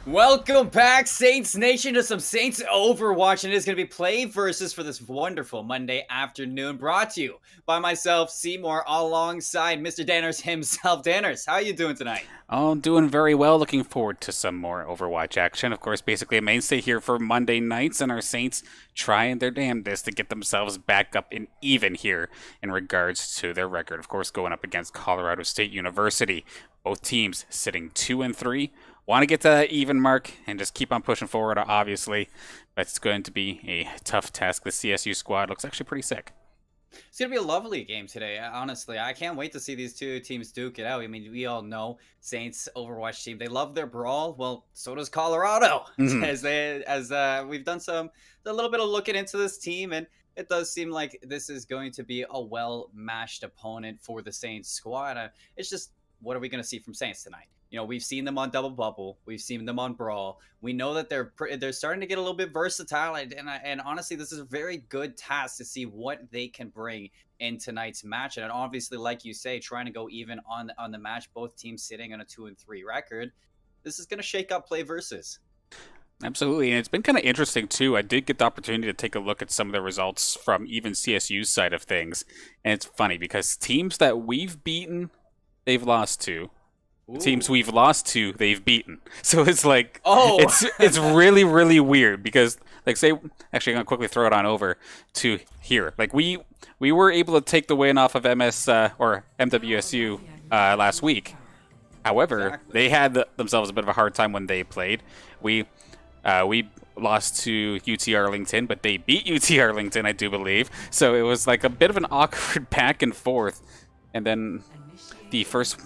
Welcome back, Saints Nation, to some Saints Overwatch, and it is going to be PlayVS for this wonderful Monday afternoon, brought to you by myself, Seymour, alongside Mr. Danners himself. Danners, how are you doing tonight? Oh, I'm doing very well. Looking forward to some more Overwatch action. Of course, basically a mainstay here for Monday nights, and our Saints trying their damnedest to get themselves back up in even here in regards to their record. Of course, going up against Colorado State University. Both teams sitting 2-3. Want to get to that even mark and just keep on pushing forward, obviously. But it's going to be a tough task. The CSU squad looks actually pretty sick. It's going to be a lovely game today, honestly. I can't wait to see these two teams duke it out. I mean, we all know Saints Overwatch team, they love their brawl. Well, so does Colorado. As we've done a little bit of looking into this team, and it does seem like this is going to be a well-matched opponent for the Saints squad. It's just, what are we going to see from Saints tonight? You know, we've seen them on Double Bubble. We've seen them on Brawl. We know that they're starting to get a little bit versatile. And honestly, this is a very good task to see what they can bring in tonight's match. And obviously, like you say, trying to go even on the match, both teams sitting on a 2-3 record. This is going to shake up PlayVS. Absolutely, and it's been kind of interesting, too. I did get the opportunity to take a look at some of the results from even CSU's side of things. And it's funny because teams that we've beaten, they've lost to. Ooh. Teams we've lost to, they've beaten. So it's like, it's really, really weird because, like, say, actually, I'm going to quickly throw it on over to here. Like, we were able to take the win off of or MWSU last week. However, they had themselves a bit of a hard time when they played. We lost to UT Arlington, but they beat UT Arlington, I do believe. So it was like a bit of an awkward back and forth. And then the first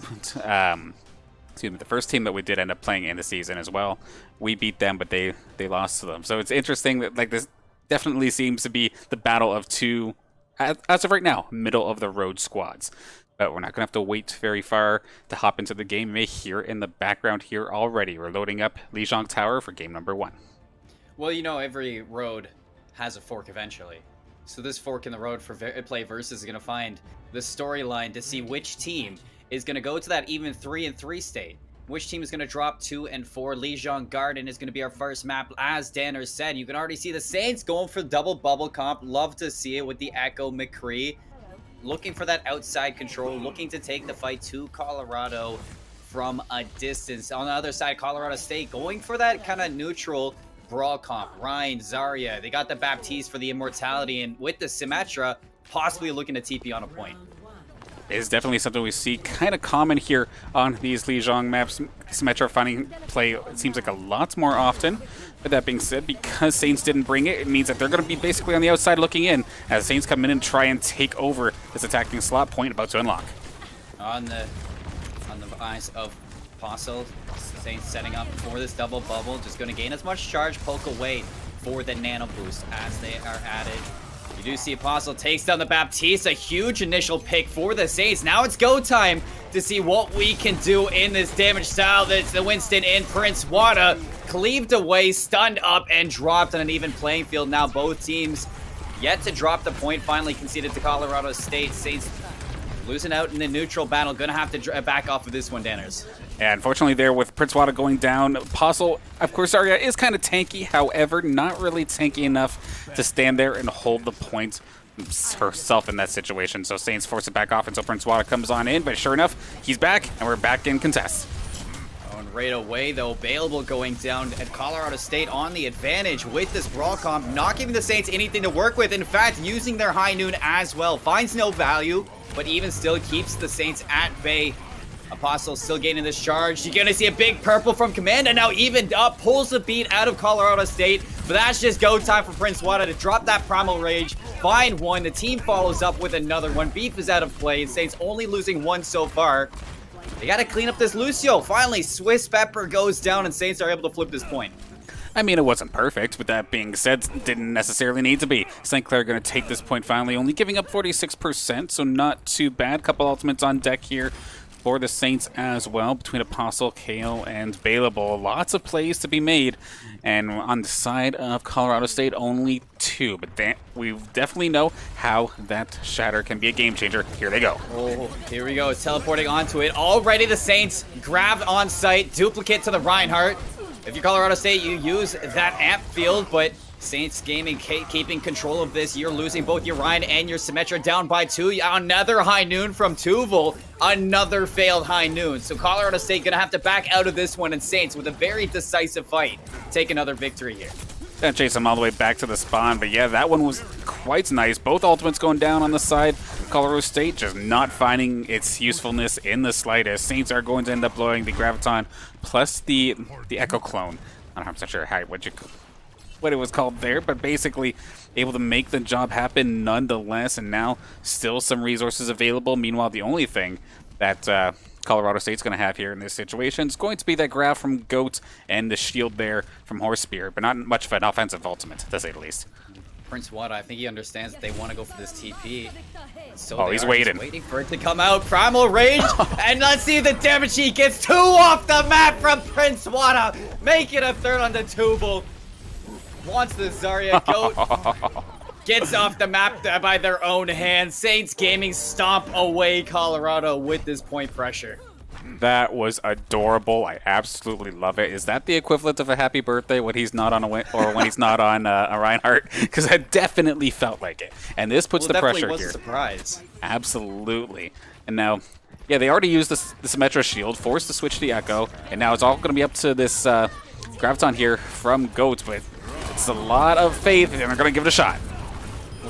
excuse me, the first team that we did end up playing in the season as well. We beat them, but they lost to them. So it's interesting that like this definitely seems to be the battle of two, as of right now, middle of the road squads. But we're not gonna have to wait very far to hop into the game. You may hear it in the background here already. We're loading up Lijiang Tower for game number 1. Well, you know, every road has a fork eventually. So this fork in the road for play versus is going to find the storyline to see which team is going to go to that even 3-3 state. Which team is going to drop 2 and 4. Lijiang Garden is going to be our first map. As Danner said, you can already see the Saints going for double bubble comp. Love to see it with the Echo McCree. Looking for that outside control. Looking to take the fight to Colorado from a distance. On the other side, Colorado State going for that kind of neutral brawl comp. Ryan, Zarya, they got the Baptiste for the immortality, and with the Symmetra, possibly looking to TP on a point. Is definitely something we see kind of common here on these Lijiang maps. Symmetra finding play, it seems like a lot more often. But that being said, because Saints didn't bring it, it means that they're going to be basically on the outside looking in as Saints come in and try and take over this attacking slot point about to unlock. On the eyes of Apostle, Saints setting up for this double bubble, just going to gain as much charge, poke away for the nano boost as they are added. You do see Apostle takes down the Baptiste, a huge initial pick for the Saints. Now it's go time to see what we can do in this damage style. That's the Winston in Prince Wada, cleaved away, stunned up, and dropped on an even playing field. Now both teams yet to drop the point, finally conceded to Colorado State. Saints losing out in the neutral battle, gonna have to back off of this one, Danners. Yeah, unfortunately there with Prince Wada going down, Apostle, of course, Zarya is kind of tanky, however, not really tanky enough to stand there and hold the point herself in that situation. So Saints force it back off until Prince Wada comes on in, but sure enough, he's back, and we're back in contest. Going right away, though, Bailable going down at Colorado State on the advantage with this brawl comp, not giving the Saints anything to work with. In fact, using their high noon as well. Finds no value, but even still keeps the Saints at bay. Apostle still gaining this charge. You're going to see a big purple from Command, and now evened up, pulls the beat out of Colorado State. But that's just go time for Prince Wada to drop that Primal Rage, find one. The team follows up with another one. Beef is out of play. Saints only losing one so far. They got to clean up this Lucio. Finally, Swiss Pepper goes down, and Saints are able to flip this point. I mean, it wasn't perfect, but that being said, didn't necessarily need to be. St. Clair going to take this point finally, only giving up 46%, so not too bad. Couple ultimates on deck here for the Saints as well, between Apostle, Kale, and Bailable. Lots of plays to be made, and on the side of Colorado State, only 2. But we definitely know how that Shatter can be a game changer. Here they go. Oh, here we go. It's teleporting onto it. Already the Saints grabbed on site. Duplicate to the Reinhardt. If you're Colorado State, you use that amp field, but Saints Gaming keeping control of this. You're losing both your Ryan and your Symmetra down by 2. Another high noon from Tuval. Another failed high noon. So Colorado State gonna have to back out of this one, and Saints with a very decisive fight take another victory here. Gonna chase them all the way back to the spawn, but yeah, that one was quite nice. Both ultimates going down on the side. Colorado State just not finding its usefulness in the slightest. Saints are going to end up blowing the Graviton plus the Echo clone. I'm not sure what it was called there, but basically able to make the job happen nonetheless, and now still some resources available. Meanwhile, the only thing that Colorado State's going to have here in this situation is going to be that grab from Goat and the shield there from Horse Spear, but not much of an offensive ultimate, to say the least. Prince Wada, I think he understands that they want to go for this TP. So he's waiting for it to come out. Primal Rage, and let's see the damage he gets. 2 off the map from Prince Wada. Make it a third on the Tubal. Wants the Zarya. Goat gets off the map by their own hand. Saints Gaming stomp away Colorado with this point pressure. That was adorable. I absolutely love it. Is that the equivalent of a happy birthday when he's not on when he's not on a Reinhardt? Because I definitely felt like it. And this puts the pressure was here. A surprise. Absolutely. And now, yeah, they already used the Symmetra shield, forced to switch to the Echo, and now it's all going to be up to this Graviton here from Goat, but it's a lot of faith, and they're going to give it a shot.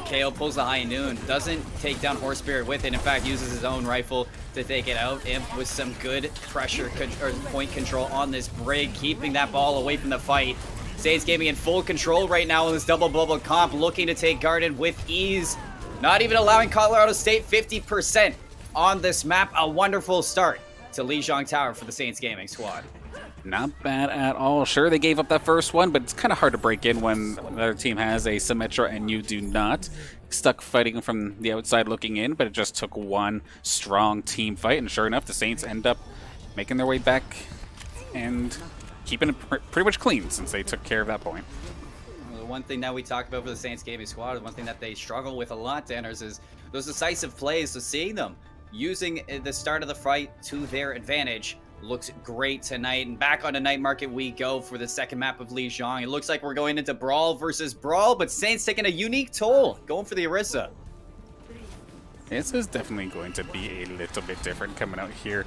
KO pulls the high noon, doesn't take down Horse Spirit with it. In fact, uses his own rifle to take it out. Imp with some good pressure or point control on this Brig, keeping that ball away from the fight. Saints Gaming in full control right now in this double bubble comp, looking to take Garden with ease. Not even allowing Colorado State 50% on this map. A wonderful start to Lijiang Tower for the Saints Gaming squad. Not bad at all. Sure, they gave up that first one, but it's kind of hard to break in when the other team has a Symmetra and you do not. Stuck fighting from the outside looking in, but it just took one strong team fight, and sure enough, the Saints end up making their way back and keeping it pretty much clean since they took care of that point. The one thing that we talked about for the Saints Gaming squad, one thing that they struggle with a lot, Danners, is those decisive plays. So seeing them using the start of the fight to their advantage looks great tonight. And back on the night market we go for the second map of Lijiang. It looks like we're going into Brawl versus Brawl, but Saints taking a unique toll, going for the Orisa. This is definitely going to be a little bit different coming out here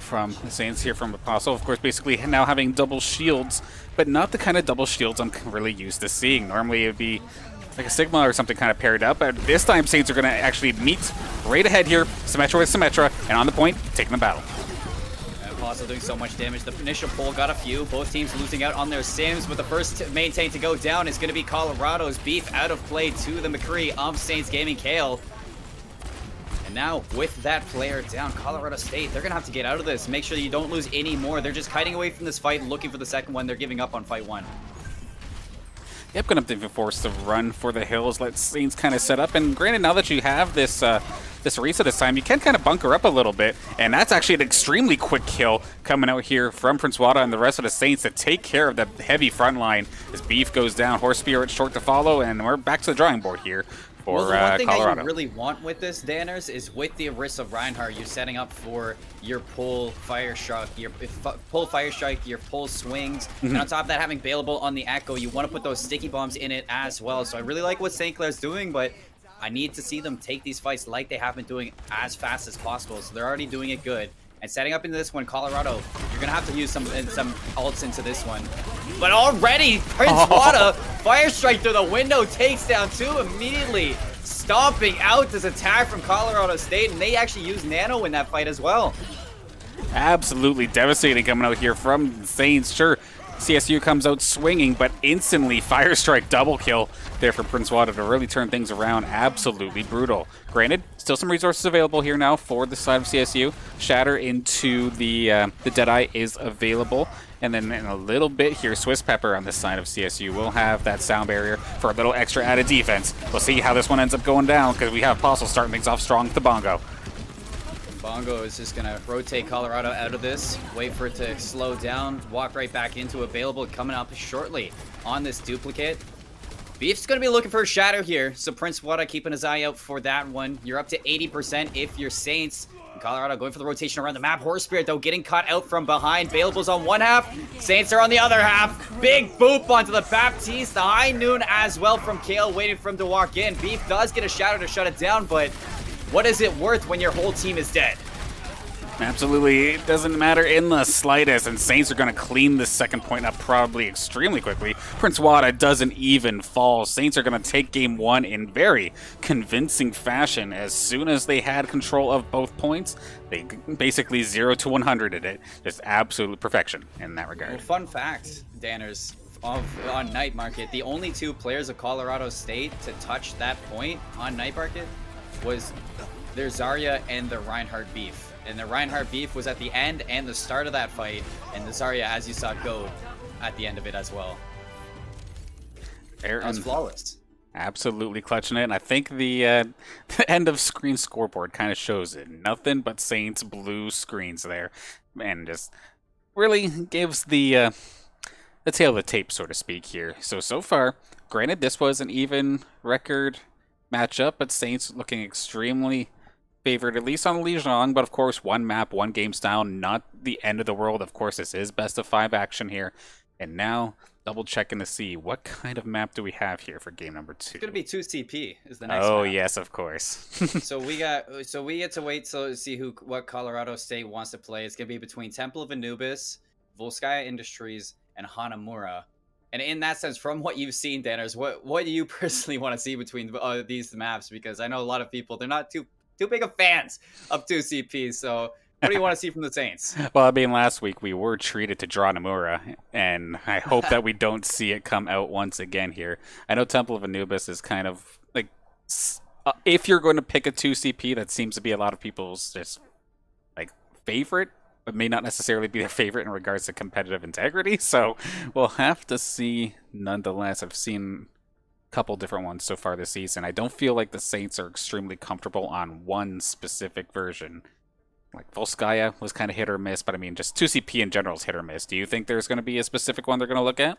from the Saints here from Apostle. Of course, basically now having double shields, but not the kind of double shields I'm really used to seeing. Normally it would be like a Sigma or something kind of paired up, but this time Saints are going to actually meet right ahead here, Symmetra with Symmetra, and on the point, taking the battle. Apostle doing so much damage. The initial pull got a few. Both teams losing out on their Sims, but the first maintain to go down is going to be Colorado's. Beef out of play to the McCree of Saints Gaming Kale. And now, with that player down, Colorado State, they're going to have to get out of this. Make sure that you don't lose any more. They're just kiting away from this fight, looking for the second one. They're giving up on fight one. Yep, going to have to be forced to run for the hills, let Saints kind of set up. And granted, now that you have this this Orisa this time, you can kind of bunker up a little bit. And that's actually an extremely quick kill coming out here from Prince Wada and the rest of the Saints to take care of the heavy front line as Beef goes down, Horse Spirit short to follow, and we're back to the drawing board here for well, the one thing Colorado. that you really want with this, Danners, is with the Orisa Reinhardt, you're setting up for your pull fire strike, your pull swings, and on top of that, having Bailable on the Echo, you want to put those sticky bombs in it as well. So I really like what St. Clair's doing, but I need to see them take these fights like they have been doing as fast as possible. So they're already doing it good. And setting up into this one, Colorado, you're going to have to use some ults into this one. But already, Prince Wada, Fire Strike through the window, takes down two immediately, stomping out this attack from Colorado State. And they actually use Nano in that fight as well. Absolutely devastating coming out here from Saints. Sure, CSU comes out swinging, but instantly Fire Strike double kill there for Prince Wada to really turn things around. Absolutely brutal. Granted, still some resources available here now for the side of CSU. Shatter into the Deadeye is available. And then in a little bit here, Swiss Pepper on this side of CSU will have that sound barrier for a little extra added defense. We'll see how this one ends up going down because we have Apostle starting things off strong with the Bongo. Bongo is just going to rotate Colorado out of this, wait for it to slow down, walk right back into Available coming up shortly on this duplicate. Beef's going to be looking for a shadow here, so Prince Wada keeping his eye out for that one. You're up to 80% if you're Saints. Colorado going for the rotation around the map. Horse Spirit, though, getting caught out from behind. Bailable's on one half. Saints are on the other half. Big boop onto the Baptiste. The high noon as well from Kale, waiting for him to walk in. Beef does get a shadow to shut it down, but what is it worth when your whole team is dead? Absolutely, it doesn't matter in the slightest, and Saints are going to clean this second point up probably extremely quickly. Prince Wada doesn't even fall. Saints are going to take game one in very convincing fashion. As soon as they had control of both points, they basically 0 to 100 at it. Just absolute perfection in that regard. Well, fun fact, Danners, on Night Market, the only two players of Colorado State to touch that point on Night Market was their Zarya and the Reinhardt Beef. And the Reinhardt Beef was at the end and the start of that fight, and the Zarya, as you saw, go at the end of it as well. That was flawless. Absolutely clutching it, and I think the end of screen scoreboard kind of shows it. Nothing but Saints blue screens there, and just really gives the tail of the tape, so to speak, here. So far, granted, this was an even record matchup, but Saints looking extremely favored, at least on Lijiang, but of course, one map, one game style, not the end of the world. Of course, this is best of 5 action here. And now, double checking to see what kind of map do we have here for game number 2. It's gonna be 2 CP is the next Oh, map. yes, of course. So we get to wait to see what Colorado State wants to play. It's gonna be between Temple of Anubis, Volskaya Industries, and Hanamura. And in that sense, from what you've seen, Danners, what do you personally want to see between these maps? Because I know a lot of people, they're not too big of fans of 2CP, so what do you want to see from the Saints? Well, I mean, last week we were treated to draw Namura, and I hope that we don't see it come out once again here. I know Temple of Anubis is kind of like, if you're going to pick a 2CP, that seems to be a lot of people's just like favorite it may not necessarily be their favorite in regards to competitive integrity. So we'll have to see. Nonetheless, I've seen a couple different ones so far this season. I don't feel like the Saints are extremely comfortable on one specific version. Like Volskaya was kind of hit or miss, but I mean, just 2CP in general is hit or miss. Do you think there's going to be a specific one they're going to look at?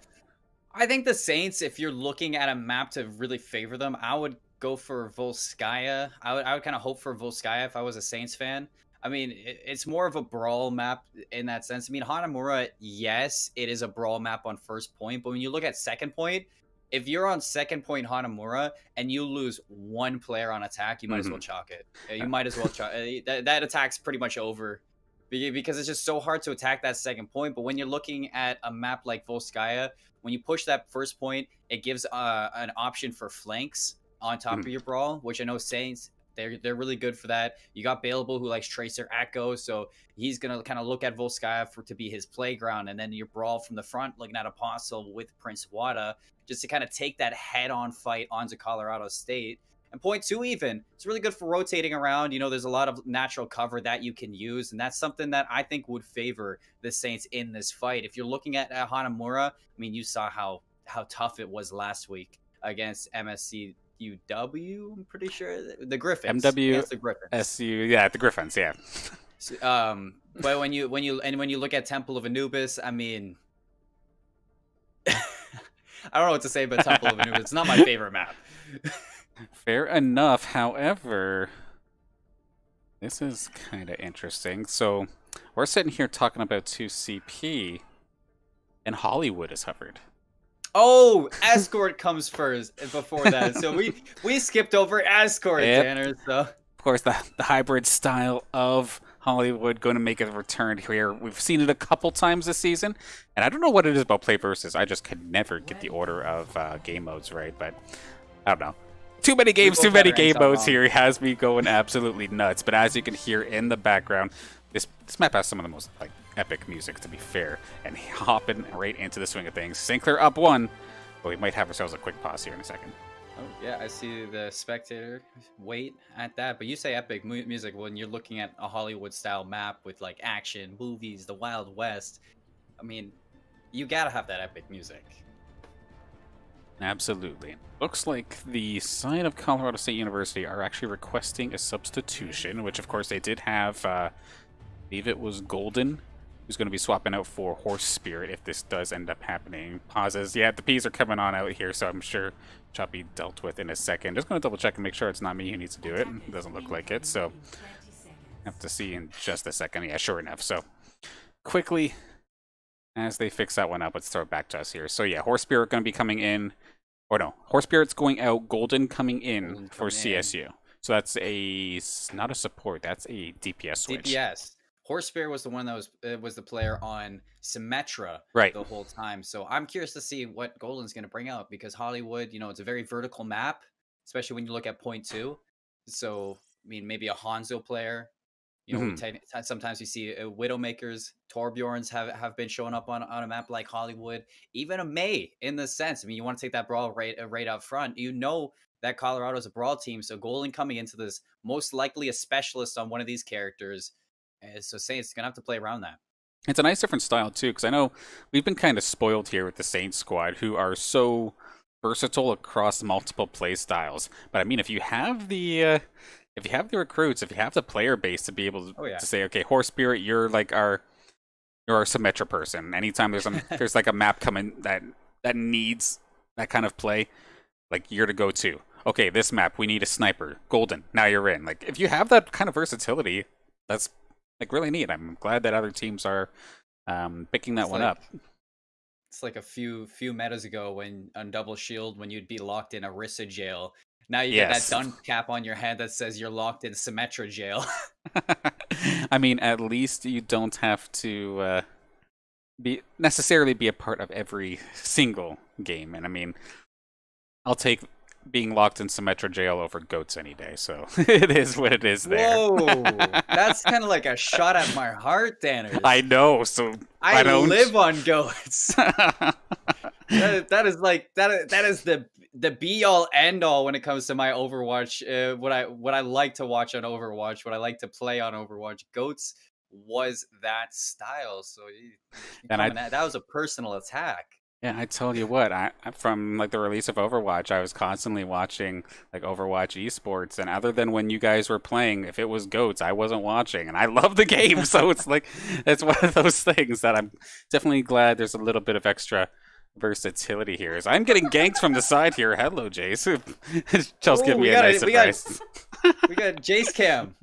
I think the Saints, if you're looking at a map to really favor them, I would go for Volskaya. I would kind of hope for Volskaya if I was a Saints fan. I mean, it's more of a brawl map in that sense. I mean, Hanamura, yes, it is a brawl map on first point, but when you look at second point, if you're on second point Hanamura and you lose one player on attack, you might as well chalk it. You might as well chalk that attack's pretty much over because it's just so hard to attack that second point. But when you're looking at a map like Volskaya, when you push that first point, it gives an option for flanks on top of your brawl, which I know Saints they're really good for that. You got Bailable who likes Tracer Echo, so he's gonna kind of look at Volskaya to be his playground, and then your brawl from the front looking at Apostle with Prince Wada just to kind of take that head-on fight onto Colorado State. And point two, even it's really good for rotating around. You know, there's a lot of natural cover that you can use, and that's something that I think would favor the Saints in this fight. If you're looking at Hanamura, I mean, you saw how tough it was last week against MSC. I'm pretty sure the Griffins. MW, the Griffins. SU, yeah, the Griffins, yeah. But when you look at Temple of Anubis, I mean, I don't know what to say about Temple of Anubis. It's not my favorite map. Fair enough. However, this is kind of interesting. So we're sitting here talking about 2CP, and Hollywood is hovered. Oh, Escort comes first before that. So we skipped over Escort, Tanner. So of course, the hybrid style of Hollywood going to make a return here. We've seen it a couple times this season, and I don't know what it is about PlayVS. I just could never get the order of game modes right, but I don't know. Too many games, too many game modes here. It has me going absolutely nuts. But as you can hear in the background, this map has some of the most epic music, to be fair, and hopping right into the swing of things. Sinclair up one, but we might have ourselves a quick pause here in a second. Oh yeah, I see the spectator wait at that. But you say epic music when you're looking at a Hollywood style map with like action, movies, the Wild West. I mean, you gotta have that epic music. Absolutely. Looks like the side of Colorado State University are actually requesting a substitution, which of course they did have. I believe it was Golden who's going to be swapping out for Horse Spirit if this does end up happening. Pauses. Yeah, the P's are coming on out here, so I'm sure Choppy dealt with in a second. Just going to double check and make sure it's not me who needs to do it. It doesn't look like it, so have to see in just a second. Yeah, sure enough. So quickly, as they fix that one up, let's throw it back to us here. So yeah, Horse Spirit going to be coming in. Or no, Horse Spirit's going out, Golden coming in for CSU. So that's not a support, that's a DPS switch. DPS. Horse Spirit was the one that was the player on Symmetra the whole time. So I'm curious to see what Golden's going to bring out, because Hollywood, you know, it's a very vertical map, especially when you look at point two. So, I mean, maybe a Hanzo player. You know, sometimes you see Widowmakers, Torbjorns have been showing up on a map like Hollywood. Even a May, in the sense. I mean, you want to take that brawl right up front. You know that Colorado's a brawl team, so Golden coming into this, most likely a specialist on one of these characters. So Saints going to have to play around that. It's a nice different style, too, because I know we've been kind of spoiled here with the Saints squad, who are so versatile across multiple play styles. But I mean, if you have the recruits, if you have the player base to be able to say, okay, Horse Spirit, you're our Symmetra person. Anytime there's like a map coming that needs that kind of play, like you're to go to. Okay, this map, we need a sniper. Golden, now you're in. Like, if you have that kind of versatility, that's like really neat. I'm glad that other teams are picking that one up. It's like a few metas ago when on Double Shield, when you'd be locked in Orisa jail. Now you get that dun cap on your head that says you're locked in Symmetra jail. I mean, at least you don't have to necessarily be a part of every single game. And I mean, I'll take being locked in Symmetra jail over goats any day. So it is what it is there. Whoa, that's kind of like a shot at my heart, Danner. I know. So I live on goats. that is the be all end all when it comes to my Overwatch. What I like to watch on Overwatch, what I like to play on Overwatch. Goats was that style. So And I that was a personal attack. Yeah, I tell you what, from like the release of Overwatch, I was constantly watching like Overwatch esports, and other than when you guys were playing, if it was goats, I wasn't watching, and I love the game, so it's like it's one of those things that I'm definitely glad there's a little bit of extra versatility here. As I'm getting ganked from the side here. Hello, Jace. Just give me a nice surprise. We got Jace Cam.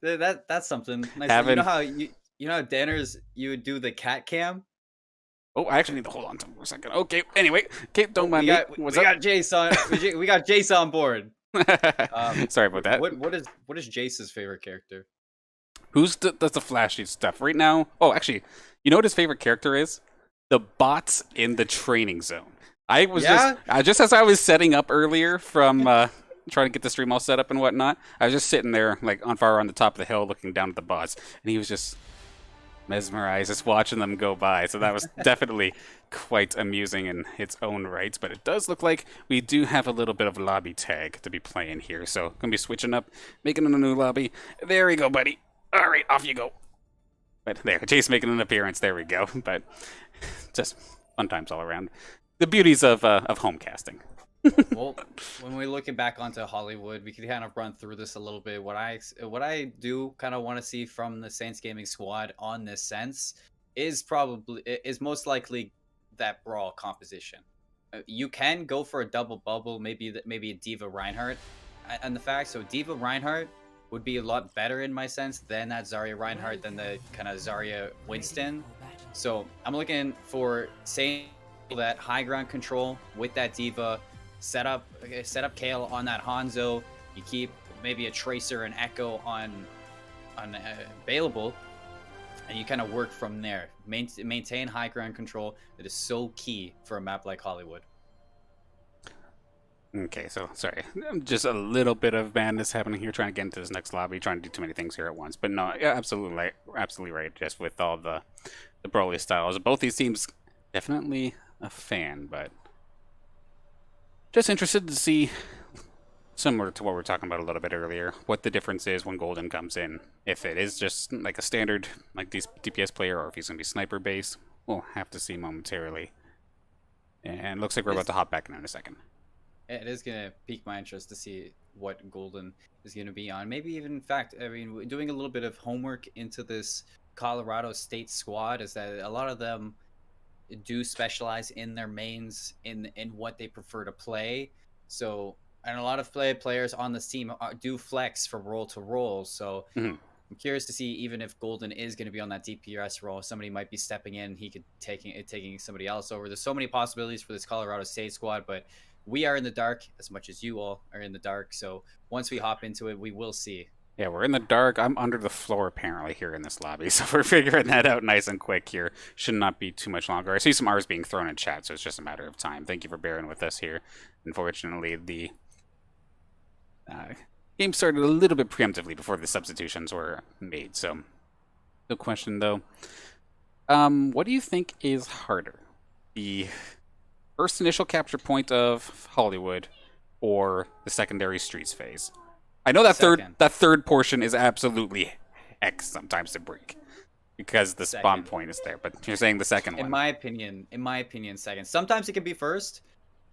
That's something nice. You know how Danners you would do the cat cam. Oh, I actually need to hold on to him for a second. Okay, anyway, okay, don't mind me. We got Jace on. We got Jace on board. Sorry about that. What is Jace's favorite character? Does the flashy stuff right now? Oh, actually, you know what his favorite character is? The bots in the training zone. Just as I was setting up earlier from trying to get the stream all set up and whatnot, I was just sitting there like on fire on the top of the hill, looking down at the bots, and he was just mesmerized just watching them go by. So that was definitely quite amusing in its own right. But it does look like we do have a little bit of lobby tag to be playing here. So gonna be switching up, making a new lobby. There we go, buddy. All right, off you go. But there, Jace making an appearance. There we go. But just fun times all around. The beauties of home casting. Well, when we look back onto Hollywood, we could kind of run through this a little bit. What I do kind of want to see from the Saints gaming squad on this sense is most likely that brawl composition. You can go for a double bubble, maybe a D.Va Reinhardt, and the fact so D.Va Reinhardt would be a lot better in my sense than that Zarya Reinhardt than the kind of Zarya Winston. So I'm looking for Saints that high ground control with that D.Va. Set up Kale on that Hanzo. You keep maybe a Tracer and Echo on available, and you kind of work from there. Maintain high ground control. That is so key for a map like Hollywood. Okay, so sorry, just a little bit of madness happening here, trying to get into this next lobby, trying to do too many things here at once. But no, yeah, absolutely right. Just with all the Broly styles, both these teams, definitely a fan, but just interested to see, similar to what we were talking about a little bit earlier, what the difference is when Golden comes in. If it is just like a standard like DPS player, or if he's going to be sniper based, we'll have to see momentarily. And looks like we're about to hop back in a second. It is going to pique my interest to see what Golden is going to be on. Maybe even, in fact, I mean, doing a little bit of homework into this Colorado State squad is that a lot of them do specialize in their mains in what they prefer to play. So, and a lot of players on this team do flex from role to role. So I'm curious to see, even if Golden is going to be on that DPS role, somebody might be stepping in. He could taking somebody else over. There's so many possibilities for this Colorado State squad, but we are in the dark as much as you all are in the dark. So once we hop into it, we will see. Yeah, we're in the dark. I'm under the floor apparently here in this lobby, so we're figuring that out nice and quick here. Should not be too much longer. I see some R's being thrown in chat, so it's just a matter of time. Thank you for bearing with us here. Unfortunately, the game started a little bit preemptively before the substitutions were made, so no question though. What do you think is harder? The first initial capture point of Hollywood or the secondary streets phase? I know that third portion is absolutely heck sometimes to break because the spawn point is there, but you're saying the second one. In my opinion, second. Sometimes it can be first,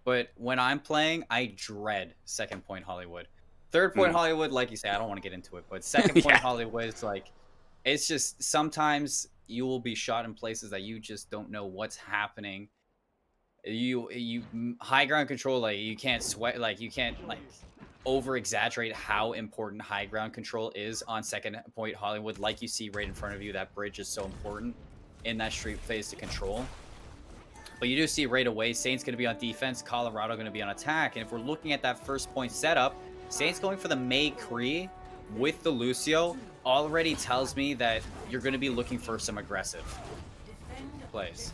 but when I'm playing, I dread second point Hollywood. Third point Hollywood, like you say, I don't want to get into it, but second point Hollywood is like, it's just sometimes you will be shot in places that you just don't know what's happening. You high ground control, like you can't sweat, like you can't like over exaggerate how important high ground control is on second point Hollywood. Like you see right in front of you, that bridge is so important in that street phase to control. But you do see right away, Saints going to be on defense, Colorado going to be on attack. And if we're looking at that first point setup, Saints going for the Mei Cree with the Lucio already tells me that you're going to be looking for some aggressive plays.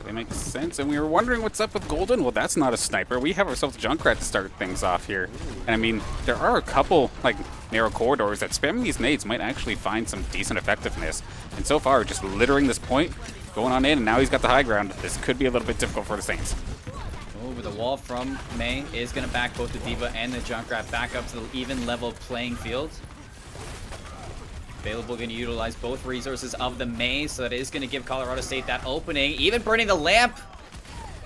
That makes sense. And we were wondering what's up with Golden. Well, that's not a sniper. We have ourselves Junkrat to start things off here. And I mean, there are a couple like narrow corridors that spamming these nades might actually find some decent effectiveness. And so far, just littering this point, going on in, and now he's got the high ground. This could be a little bit difficult for the Saints. Over the wall from Mei is going to back both the D.Va and the Junkrat back up to the even level playing field. Available going to utilize both resources of the maze, so that is going to give Colorado State that opening. Even burning the lamp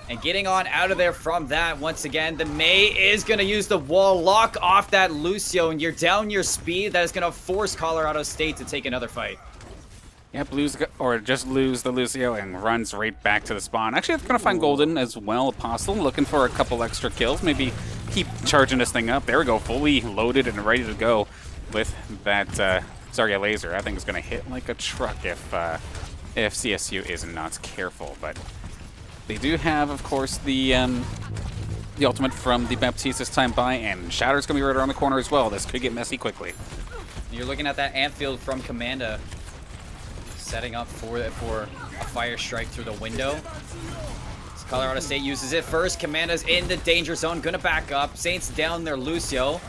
and getting on out of there from that. Once again, the Mei is going to use the wall, lock off that Lucio, and you're down your speed. That is going to force Colorado State to take another fight. Yep, just lose the Lucio and runs right back to the spawn. Actually, it's going to find Golden as well. Apostle looking for a couple extra kills. Maybe keep charging this thing up. There we go, fully loaded and ready to go with that Zarya laser. I think it's going to hit like a truck if CSU is not careful. But they do have, of course, the ultimate from the Baptiste this time by, and Shatter's going to be right around the corner as well. This could get messy quickly. You're looking at that Amphield from Commanda, setting up for a fire strike through the window. So Colorado State uses it first. Commanda's in the danger zone, gonna back up. Saints down their Lucio.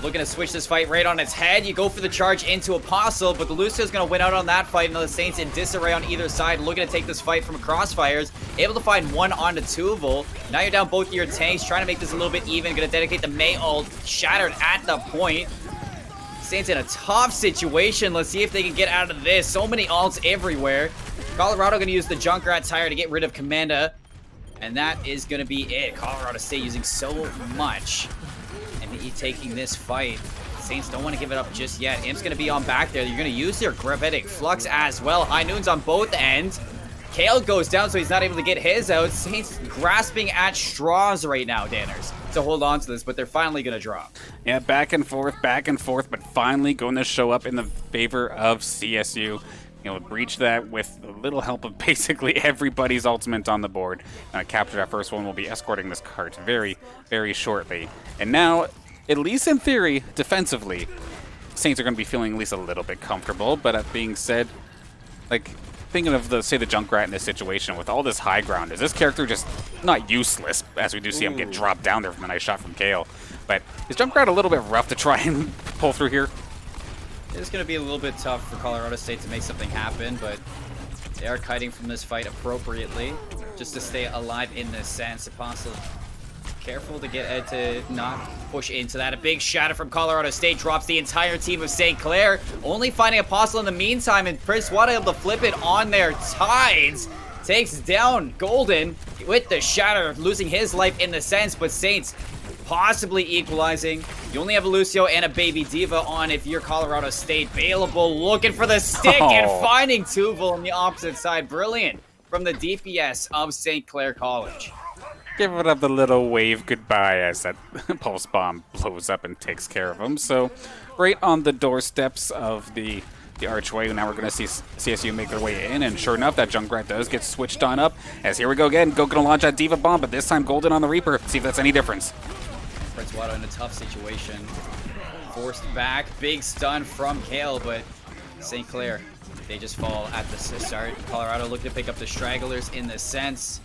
Looking to switch this fight right on its head. You go for the charge into Apostle, but the Lucio's gonna win out on that fight, and the Saints in disarray on either side, looking to take this fight from crossfires. Able to find one onto Tuval. Now you're down both of your tanks, trying to make this a little bit even. Gonna dedicate the Mei ult, shattered at the point. Saints in a tough situation. Let's see if they can get out of this. So many ults everywhere. Colorado going to use the Junkrat tire to get rid of Commanda. And that is going to be it. Colorado State using so much. And taking this fight. Saints don't want to give it up just yet. Imp's going to be on back there. You're going to use their Gravitic Flux as well. High Noon's on both ends. Kale goes down, so he's not able to get his out. Saints grasping at straws right now, Danners, to hold on to this, but they're finally going to drop. Yeah, back and forth, but finally going to show up in the favor of CSU. Breach that with a little help of basically everybody's ultimate on the board. Capture that first one. We'll be escorting this cart very, very shortly. And now, at least in theory, defensively, Saints are going to be feeling at least a little bit comfortable. But that being said, like, thinking of the Junkrat in this situation with all this high ground, is this character just not useless, as we do see him get dropped down there from a nice shot from Kale. But is Junkrat a little bit rough to try and pull through here? It's going to be a little bit tough for Colorado State to make something happen, but they are kiting from this fight appropriately just to stay alive in this sense. Apostle careful to get to not push into that. A big shatter from Colorado State drops the entire team of St. Clair, only finding Apostle in the meantime, and Prince Wada able to flip it on their tides. Takes down Golden with the shatter, losing his life in the sense, but Saints possibly equalizing. You only have a Lucio and a Baby Diva on if you're Colorado State. Available, looking for the stick and finding Tuval on the opposite side. Brilliant from the DPS of St. Clair College. Give it up a little wave goodbye as that pulse bomb blows up and takes care of him. So right on the doorsteps of the archway, now we're going to see CSU make their way in, and sure enough, that Junkrat does get switched on up. As here we go again, going to launch that Diva bomb, but this time Golden on the Reaper. See if that's any difference. Prince Wada in a tough situation. Forced back, big stun from Kale, but St. Clair, they just fall at the start. Colorado looking to pick up the stragglers in the sense.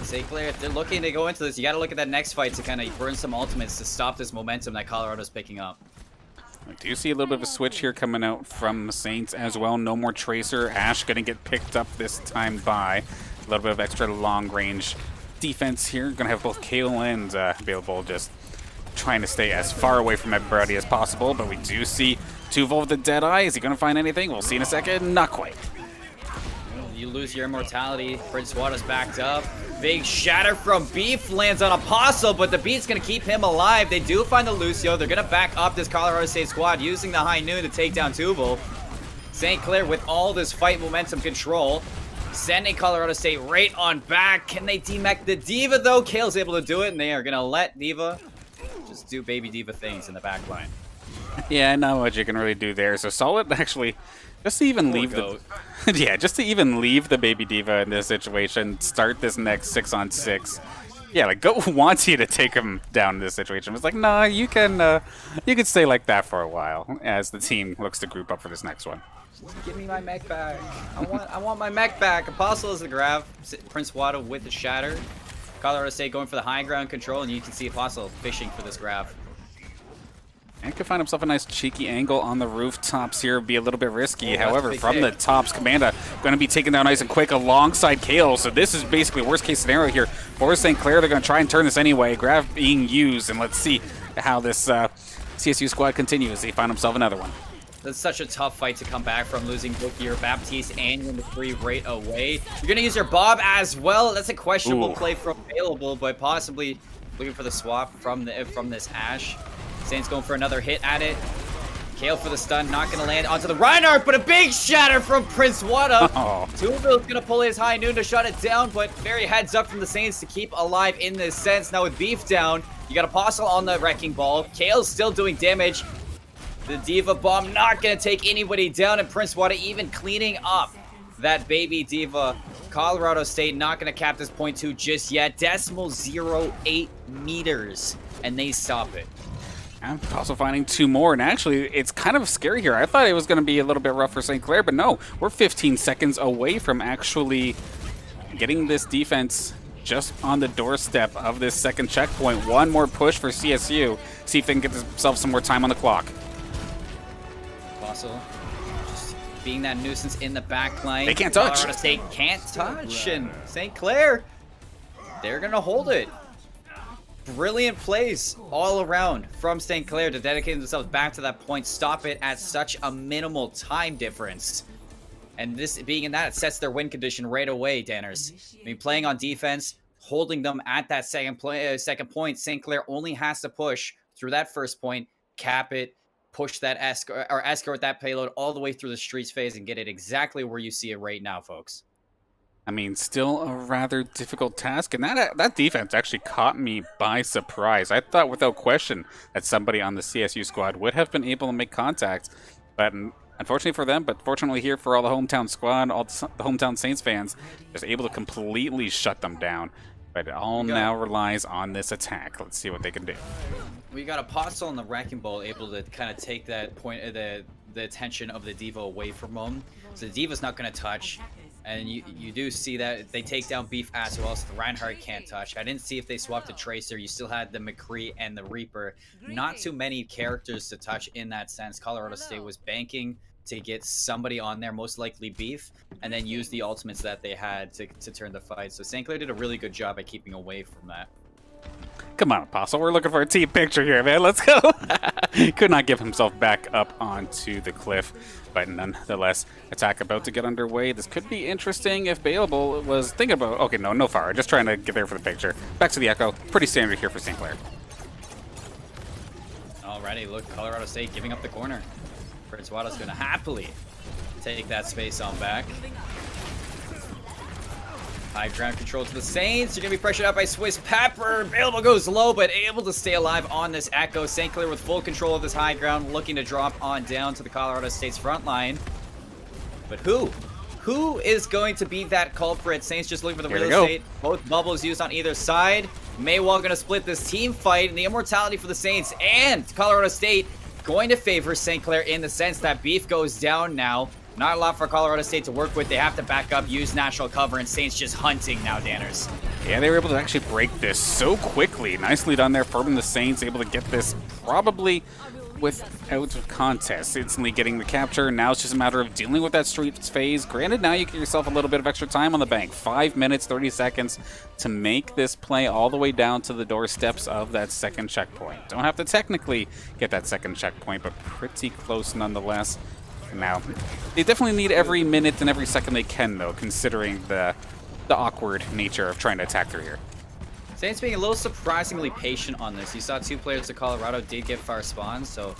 St. Clair, if they're looking to go into this, you got to look at that next fight to kind of burn some ultimates to stop this momentum that Colorado's picking up. I do see a little bit of a switch here coming out from the Saints as well. No more Tracer. Ash going to get picked up this time by a little bit of extra long-range defense here. Going to have both Kale and available, just trying to stay as far away from everybody as possible. But we do see Tuval with the Deadeye. Is he going to find anything? We'll see in a second. Not quite. You lose your immortality. Prince Wada's backed up. Big shatter from Beef lands on Apostle, but the Beat's going to keep him alive. They do find the Lucio. They're going to back up this Colorado State squad using the High Noon to take down Tuval. St. Clair with all this fight momentum control, sending Colorado State right on back. Can they demech the Diva, though? Kale's able to do it, and they are going to let Diva just do Baby Diva things in the back line. Yeah, not much you can really do there. So Solid actually, just to even leave the yeah, just to even leave the Baby Diva in this situation, start this next 6-on-6. Yeah, like Goat wants you to take him down in this situation. It's like, nah, you can stay like that for a while as the team looks to group up for this next one. Give me my mech back. I want my mech back. Apostle is the grab. Prince Wada with the shatter. Colorado State going for the high ground control, and you can see Apostle fishing for this grab. And could find himself a nice cheeky angle on the rooftops here. Be a little bit risky. Oh, however, from the tops, Commanda going to be taken down nice and quick alongside Kale. So this is basically worst case scenario here for St. Clair. They're going to try and turn this anyway. Grab being used, and let's see how this CSU squad continues. They find himself another one. That's such a tough fight to come back from, losing both your Baptiste and your McCree right away. You're going to use your Bob as well. That's a questionable play from Available, but possibly looking for the swap from this Ashe. Saints going for another hit at it. Kale for the stun, not going to land onto the Reinhardt, but a big shatter from Prince Wada. Tuvil's going to pull his high noon to shut it down, but very heads up from the Saints to keep alive in this sense. Now with Beef down, you got Apostle on the Wrecking Ball. Kale's still doing damage. The D.Va bomb not going to take anybody down, and Prince Wada even cleaning up that baby D.Va. Colorado State not going to cap this point 2 just yet. 0.08 meters, and they stop it. I'm also finding 2 more, and actually, it's kind of scary here. I thought it was going to be a little bit rough for St. Clair, but no, we're 15 seconds away from actually getting this defense just on the doorstep of this second checkpoint. One more push for CSU. See if they can get themselves some more time on the clock. Apostle just being that nuisance in the back line. They can't touch. Colorado State can't touch, and St. Clair, they're going to hold it. Brilliant plays all around from St. Clair to dedicate themselves back to that point, stop it at such a minimal time difference. And this being in that, it sets their win condition right away, Danners. I mean, playing on defense, holding them at that second point, St. Clair only has to push through that first point, cap it, push that escort that payload all the way through the streets phase and get it exactly where you see it right now, folks. I mean, still a rather difficult task, and that defense actually caught me by surprise. I thought without question that somebody on the CSU squad would have been able to make contact, but unfortunately for them, but fortunately here for all the hometown squad, all the hometown Saints fans, just able to completely shut them down. But it all now relies on this attack. Let's see what they can do. We got Apostle and the Wrecking Ball able to kind of take that point, the attention of the D.Va away from them. So the D.Va's not going to touch. And you do see that they take down Beef as well, so the Reinhardt can't touch. I didn't see if they swapped a Tracer. You still had the McCree and the Reaper. Not too many characters to touch in that sense. Colorado State was banking to get somebody on there, most likely Beef, and then use the ultimates that they had to turn the fight. So St. Clair did a really good job at keeping away from that. Come on, Apostle. We're looking for a team picture here, man. Let's go. Could not give himself back up onto the cliff. But nonetheless, attack about to get underway. This could be interesting if Bailable was thinking about... Okay, no fire. Just trying to get there for the picture. Back to the Echo. Pretty standard here for St. Clair. Alrighty, look, Colorado State giving up the corner. Prince Wada's going to happily take that space on back. High ground control to the Saints. You're going to be pressured out by Swiss Pepper. Bailable goes low, but able to stay alive on this Echo. St. Clair with full control of this high ground, looking to drop on down to the Colorado State's front line. But who? Who is going to be that culprit? Saints just looking for the real estate. Both bubbles used on either side. Maywall going to split this team fight, and the immortality for the Saints and Colorado State going to favor St. Clair in the sense that Beef goes down now. Not a lot for Colorado State to work with. They have to back up, use natural cover, and Saints just hunting now, Danners. Yeah, they were able to actually break this so quickly. Nicely done there from the Saints, able to get this probably without contest. Instantly getting the capture. Now it's just a matter of dealing with that streets phase. Granted, now you get yourself a little bit of extra time on the bank. 5 minutes, 30 seconds to make this play all the way down to the doorsteps of that second checkpoint. Don't have to technically get that second checkpoint, but pretty close nonetheless. Now, they definitely need every minute and every second they can, though, considering the awkward nature of trying to attack through here. Saints being a little surprisingly patient on this. You saw 2 players of Colorado did get far spawns, so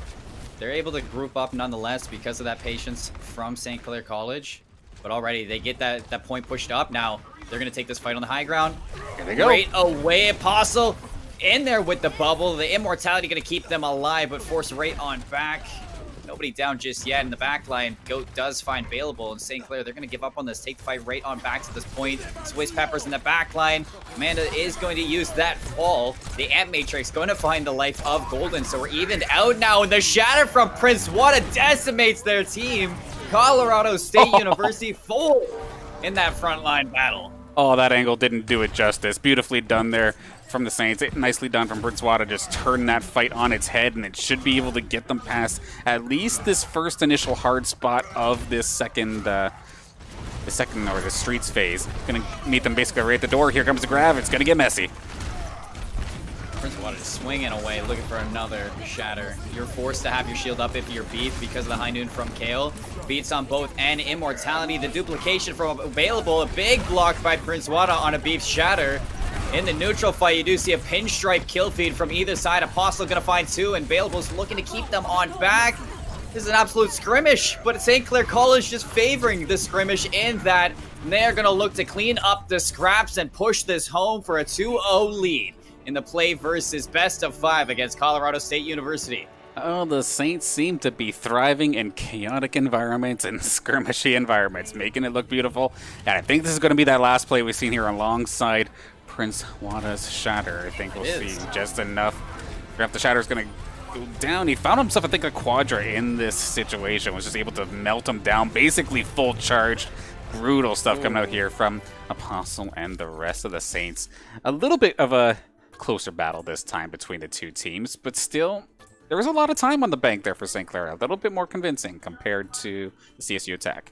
they're able to group up nonetheless because of that patience from St. Clair College. But already, they get that point pushed up. Now, they're going to take this fight on the high ground. Here they go. Right away, Apostle in there with the bubble. The immortality going to keep them alive, but force right on back. Nobody down just yet in the back line. Goat does find Bailable, and St. Clair, they're going to give up on this. Take the fight right on back to this point. Swiss Peppers in the back line. Amanda is going to use that fall. The Amp Matrix going to find the life of Golden, so we're evened out now, and the shatter from Prince Wada decimates their team. Colorado State University full in that frontline battle. Oh, that angle didn't do it justice. Beautifully done there from the Saints. Nicely done from Prince Wada. Just turn that fight on its head, and it should be able to get them past at least this first initial hard spot of this second, the streets phase. Gonna meet them basically right at the door. Here comes the grab. It's gonna get messy. Prince Wada Colorado just swinging away, looking for another shatter. You're forced to have your shield up if you're beef because of the high noon from Kale. Beats on both and immortality. The duplication from available. A big block by Prince Wada on a beef shatter. In the neutral fight, you do see a pinstripe kill feed from either side. Apostle gonna find two, and Available's looking to keep them on back. This is an absolute skirmish, but St. Clair College just favoring the skirmish in that they're going to look to clean up the scraps and push this home for a 2-0 lead in the play versus best of 5 against Colorado State University. Oh, the Saints seem to be thriving in chaotic environments and skirmishy environments, making it look beautiful. And I think this is going to be that last play we've seen here alongside Prince Wada's Shatter. I think we'll see just enough. If the Shatter's going to go down, he found himself, I think, a Quadra in this situation, was just able to melt him down, basically full charged. Brutal stuff coming out here from Apostle and the rest of the Saints. A little bit of a closer battle this time between the two teams, but still, there was a lot of time on the bank there for St. Clair. A little bit more convincing compared to the CSU attack.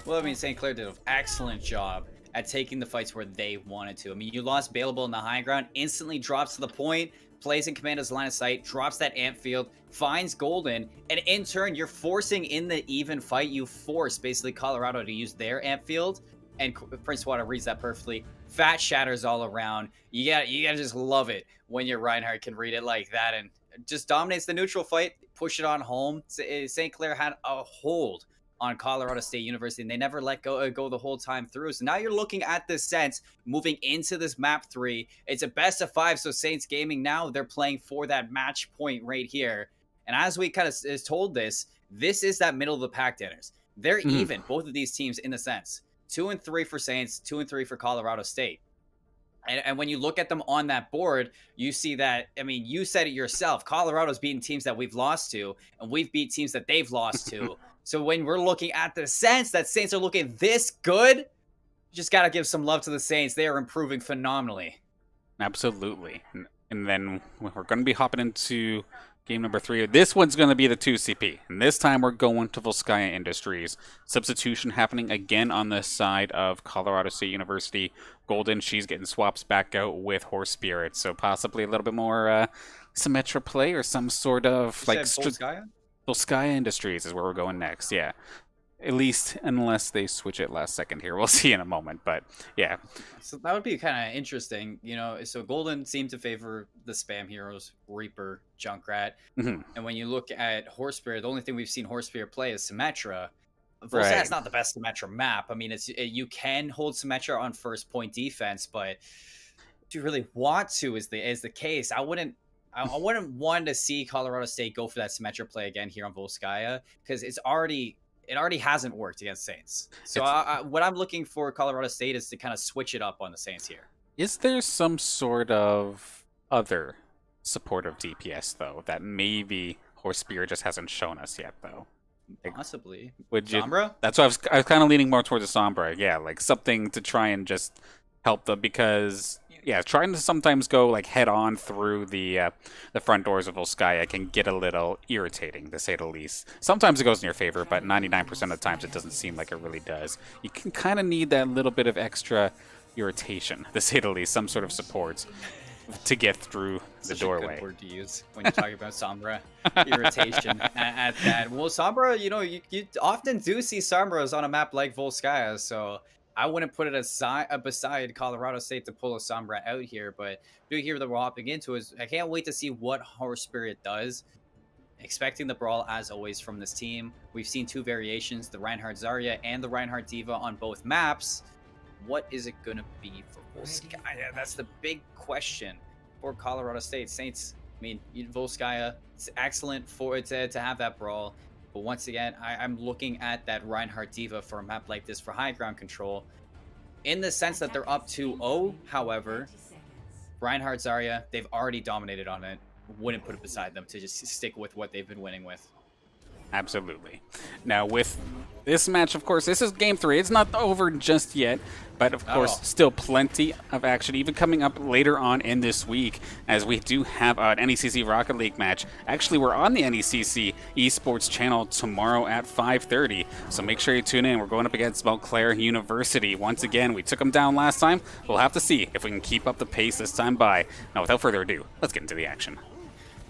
Well, I mean, St. Clair did an excellent job at taking the fights where they wanted to. I mean, you lost Bailable in the high ground, instantly drops to the point, plays in Commando's line of sight, drops that amp field, finds Golden, and in turn, you're forcing in the even fight. You force basically Colorado to use their amp field, and Prince Water reads that perfectly. Fat shatters all around. You gotta just love it when your Reinhardt can read it like that and just dominates the neutral fight, push it on home. St. Clair had a hold on Colorado State University, and they never let go the whole time through. So now you're looking at this sense moving into this map 3. It's a best of 5, so Saints Gaming now they're playing for that match point right here. And as we kind of is told this is that middle of the pack, Danners. They're even, both of these teams in the sense. 2 and 3 for Saints, 2 and 3 for Colorado State. And when you look at them on that board, you see that, I mean, you said it yourself, Colorado's beaten teams that we've lost to, and we've beat teams that they've lost to. So when we're looking at the sense that Saints are looking this good, you just got to give some love to the Saints. They are improving phenomenally. Absolutely. And then we're going to be hopping into game number 3. This one's going to be the 2CP. And this time we're going to Volskaya Industries. Substitution happening again on the side of Colorado State University. Golden, she's getting swaps back out with Horse Spirit. So possibly a little bit more Symmetra play or some sort of like Volskaya Industries is where we're going next, yeah. At least unless they switch it last second here. We'll see in a moment, but yeah. So that would be kind of interesting, you know. So Golden seemed to favor the spam heroes, Reaper, Junkrat. And when you look at Horse Spirit, the only thing we've seen Horse Spirit play is Symmetra. Volskaya's not the best Symmetra map. I mean, you can hold Symmetra on first point defense, but if you really want to is the case. I wouldn't want to see Colorado State go for that Symmetra play again here on Volskaya because it already hasn't worked against Saints. So what I'm looking for Colorado State is to kind of switch it up on the Saints here. Is there some sort of other supportive DPS, though, that maybe Horse Spear just hasn't shown us yet, though? Like, possibly. Sombra? That's why I was kind of leaning more towards the Sombra. Yeah, like something to try and just help them because... Yeah, trying to sometimes go like head on through the front doors of Volskaya can get a little irritating, to say the least. Sometimes it goes in your favor, but 99% of the times it doesn't seem like it really does. You can kind of need that little bit of extra irritation, to say the least, some sort of support to get through the doorway. Such a good word to use when you're talking about Sombra. Irritation at that. Well, Sombra, you know, you often do see Sombras on a map like Volskaya, so... I wouldn't put it beside Colorado State to pull a Sombra out here, but do hear that we're hopping into is I can't wait to see what Horse Spirit does. Expecting the brawl as always from this team. We've seen 2 variations, the Reinhardt Zarya and the Reinhardt Diva on both maps. What is it going to be for Volskaya? That's the big question for Colorado State. Saints, I mean, Volskaya, it's excellent for it to have that brawl. But once again, I'm looking at that Reinhardt Diva for a map like this for high ground control. In the sense that they're up 2-0, however, Reinhardt Zarya, they've already dominated on it. Wouldn't put it beside them to just stick with what they've been winning with. Absolutely. Now, with this match, of course, this is Game 3. It's not over just yet, but of course, still plenty of action, even coming up later on in this week, as we do have an NECC Rocket League match. Actually, we're on the NECC Esports channel tomorrow at 5:30, so make sure you tune in. We're going up against Clair University. Once again, we took them down last time. We'll have to see if we can keep up the pace this time by. Now, without further ado, let's get into the action.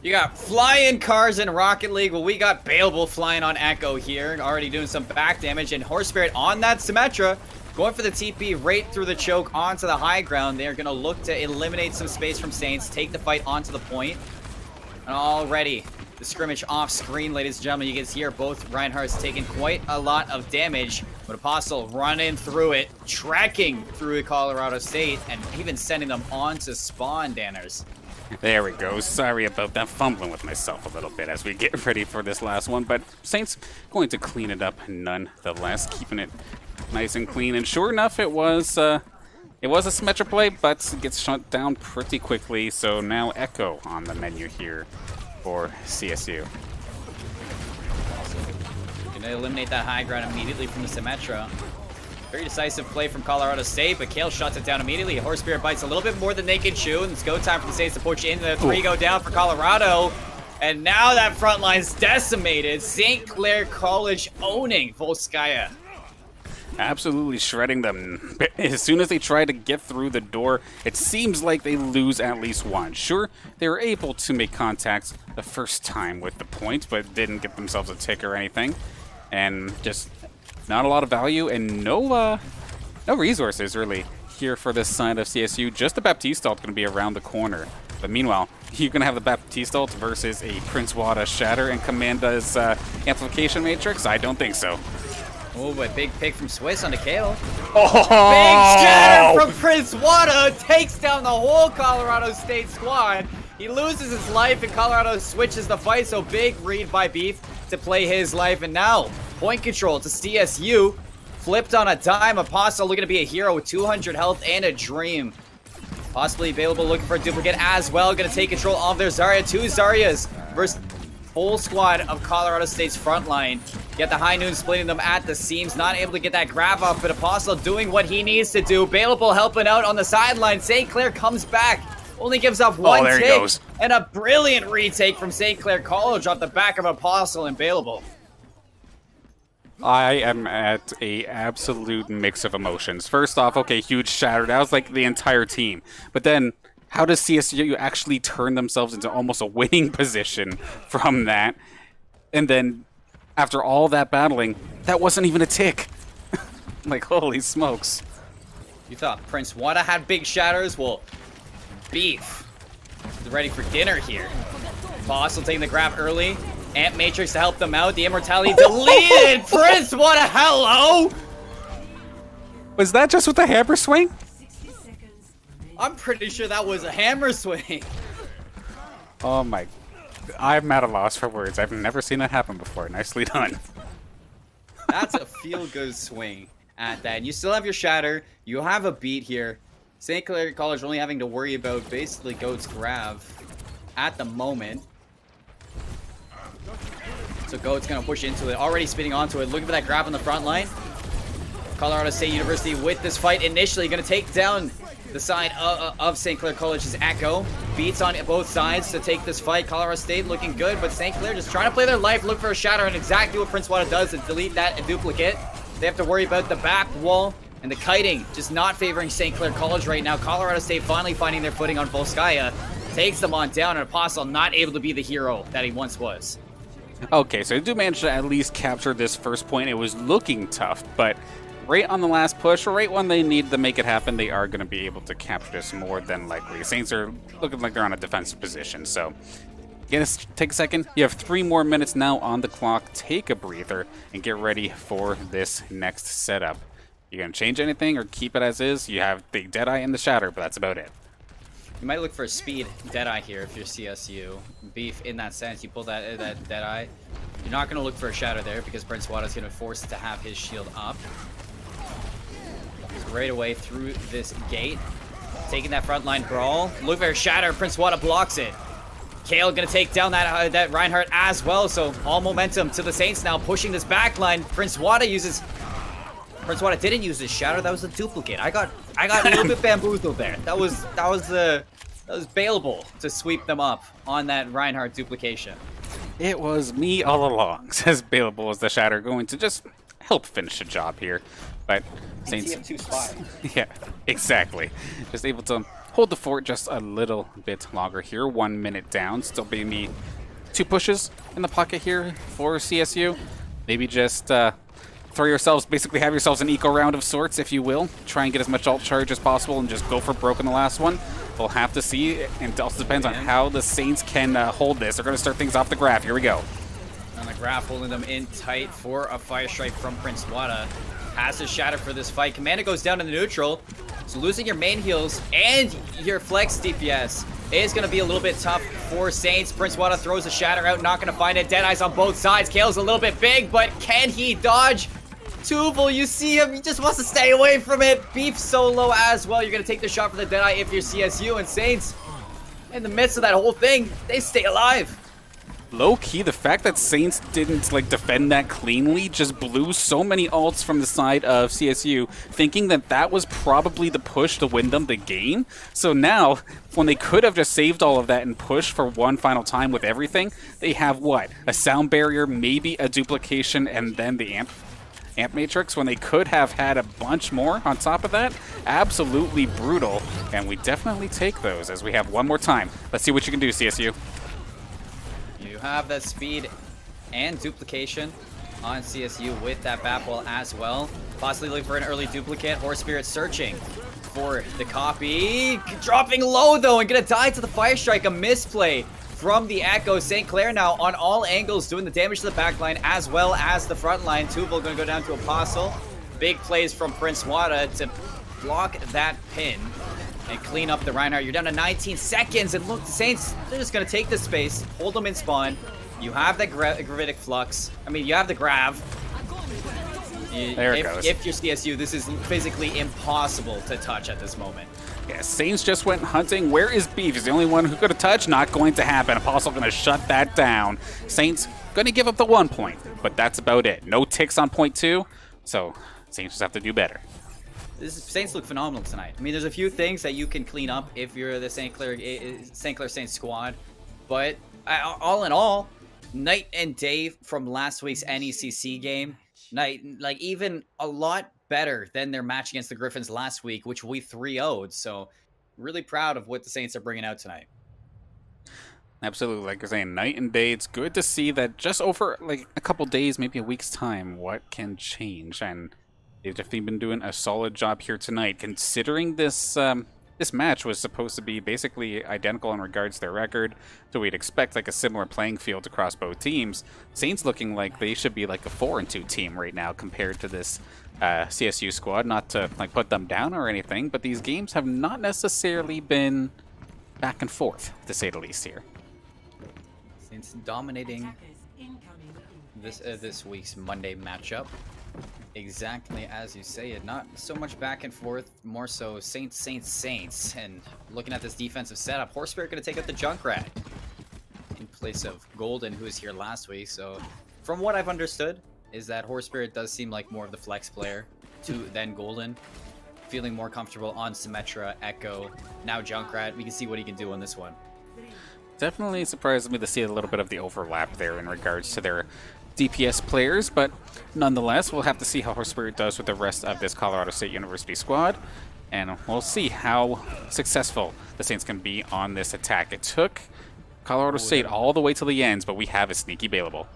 You got flying cars in Rocket League. Well, we got Bailable flying on Echo here, already doing some back damage, and Horse Spirit on that Symmetra, going for the TP right through the choke onto the high ground. They're going to look to eliminate some space from Saints, take the fight onto the point. And already, the scrimmage off screen, ladies and gentlemen, you can hear both Reinhardt's taking quite a lot of damage, but Apostle running through it, trekking through Colorado State, and even sending them on to spawn, Danners. There we go. Sorry about that, fumbling with myself a little bit as we get ready for this last one, but Saints going to clean it up nonetheless, keeping it nice and clean. And sure enough, it was a Symmetra play, but it gets shut down pretty quickly. So now Echo on the menu here for CSU. Gonna eliminate that high ground immediately from the Symmetra. Very decisive play from Colorado State, but Kale shuts it down immediately. Horse Spirit bites a little bit more than they can chew, and it's go time for the Saints to push in. The three go down for Colorado, and now that front line's decimated. St. Clair College owning Volskaya. Absolutely shredding them. As soon as they try to get through the door, it seems like they lose at least one. Sure, they were able to make contact the first time with the point, but didn't get themselves a tick or anything. And just not a lot of value and no resources really here for this side of CSU. Just the Baptiste ult going to be around the corner. But meanwhile, you're going to have the Baptiste ult versus a Prince Wada Shatter and Commanda's Amplification Matrix? I don't think so. Oh, but big pick from Swiss onto Kale. Oh! Big shatter from Prince Wada, takes down the whole Colorado State squad. He loses his life and Colorado switches the fight, so big read by Beef to play his life. And now, point control to CSU. Flipped on a dime. Apostle looking to be a hero with 200 health and a dream. Possibly available, looking for a duplicate as well. Going to take control of their Zarya. Two Zaryas versus full squad of Colorado State's front line. Get the High Noon splitting them at the seams. Not able to get that grab up, but Apostle doing what he needs to do. Bailable helping out on the sideline. St. Clair comes back. Only gives up one there he take. goes. And a brilliant retake from St. Clair College off the back of Apostle and Bailable. I am at a absolute mix of emotions. First off, okay, huge shatter. That was like the entire team. But then, how does CSU actually turn themselves into almost a winning position from that? And then, after all that battling, that wasn't even a tick. Like, holy smokes. You thought Prince Wada had big shatters? Well, Beef is ready for dinner here. Apostle taking the grab early. Amp Matrix to help them out. The Immortality deleted. Prince Wada, hello! Was that just with the hammer swing? I'm pretty sure that was a hammer swing. Oh my. I'm at a loss for words. I've never seen that happen before. Nicely done. That's a feel-good swing at that. And you still have your shatter. You have a beat here. St. Clair College only having to worry about basically Goat's grab at the moment. So Goat's going to push into it. Already spinning onto it. Looking for that grab on the front line. Colorado State University with this fight initially going to take down the side of St. Clair College's Echo. Beats on both sides to take this fight. Colorado State looking good, but St. Clair just trying to play their life, look for a shatter, and exactly what Prince Wada does is delete that and duplicate. They have to worry about the back wall and the kiting, just not favoring St. Clair College right now. Colorado State finally finding their footing on Volskaya. Takes them on down, and Apostle not able to be the hero that he once was. Okay, so they do manage to at least capture this first point. It was looking tough, but right on the last push, right when they need to make it happen, they are going to be able to capture this more than likely. Saints are looking like they're on a defensive position, so take a second. You have 3 more minutes now on the clock. Take a breather and get ready for this next setup. You going to change anything or keep it as is? You have the Deadeye and the Shatter, but that's about it. You might look for a speed Deadeye here if you're CSU. Beef in that sense. You pull that Deadeye. You're not going to look for a Shatter there because Prince Wada's going to force to have his shield up. He's right away through this gate. Taking that frontline brawl. Look for a Shatter. Prince Wada blocks it. Kale gonna take down that Reinhardt as well, so all momentum to the Saints now, pushing this back line. Prince Wada didn't use his shatter, that was a duplicate. I got a little bit bamboozled there. That was bailable to sweep them up on that Reinhardt duplication. It was me all along, says bailable as the shatter, going to just help finish the job here. But Saints, TM2 spy. yeah, exactly. Just able to hold the fort just a little bit longer here. 1 minute down, still being the 2 pushes in the pocket here for CSU. Maybe just throw yourselves, basically have yourselves an eco round of sorts, if you will. Try and get as much ult charge as possible and just go for broke in the last one. We'll have to see, and it also depends on how the Saints can hold this. They're going to start things off the graph. Here we go. On the graph, holding them in tight for a fire strike from Prince Wada. Has his shatter for this fight. Commander goes down in the neutral. So losing your main heals and your flex DPS is going to be a little bit tough for Saints. Prince Wada throws a shatter out, not going to find it. Deadeyes on both sides. Kale's a little bit big, but can he dodge? Tuval, you see him, he just wants to stay away from it. Beef solo as well. You're going to take the shot for the Deadeye if you're CSU, and Saints, in the midst of that whole thing, they stay alive. Low-key, the fact that Saints didn't defend that cleanly just blew so many ults from the side of CSU, thinking that that was probably the push to win them the game. So now, when they could have just saved all of that and pushed for one final time with everything, they have what? A sound barrier, maybe a duplication, and then the amp matrix, when they could have had a bunch more on top of that. Absolutely brutal, and we definitely take those as we have one more time. Let's see what you can do, CSU. You have that speed and duplication on CSU with that bat ball as well. Possibly looking for an early duplicate. Horse Spirit searching for the copy. Dropping low though and gonna die to the fire strike. A misplay from the Echo. St. Clair now on all angles doing the damage to the backline as well as the front line. Tuval gonna go down to Apostle. Big plays from Prince Wada to block that pin and clean up the Reinhardt. You're down to 19 seconds, and look, the Saints, they're just going to take the space, hold them in spawn. You have that gravitic flux. I mean, you have the grav. There it goes. If you're CSU, this is physically impossible to touch at this moment. Yeah, Saints just went hunting. Where is Beef? He's the only one who could have touched. Not going to happen. Apostle going to shut that down. Saints going to give up the 1 point, but that's about it. No ticks on point 2, so Saints just have to do better. Saints look phenomenal tonight. I mean, there's a few things that you can clean up if you're the St. Clair Saints squad, but all in all, night and day from last week's NECC game. Even a lot better than their match against the Griffins last week, which we 3-0'd. So, really proud of what the Saints are bringing out tonight. Absolutely, like you're saying, night and day. It's good to see that just over a couple days, maybe a week's time, what can change. And they've definitely been doing a solid job here tonight, considering this this match was supposed to be basically identical in regards to their record, so we'd expect a similar playing field across both teams. Saints looking like they should be a 4-2 team right now compared to this CSU squad. Not to put them down or anything, but these games have not necessarily been back and forth, to say the least here. Saints dominating this week's Monday matchup. Exactly as you say it. Not so much back and forth, more so Saints. And looking at this defensive setup, Horse Spirit going to take out the Junkrat in place of Golden, who was here last week. So from what I've understood is that Horse Spirit does seem like more of the flex player than Golden. Feeling more comfortable on Symmetra, Echo, now Junkrat. We can see what he can do on this one. Definitely surprised me to see a little bit of the overlap there in regards to their DPS players, but nonetheless, we'll have to see how Horse Spirit does with the rest of this Colorado State University squad, and we'll see how successful the Saints can be on this attack. It took Colorado State all the way to the ends, but we have a sneaky bailable.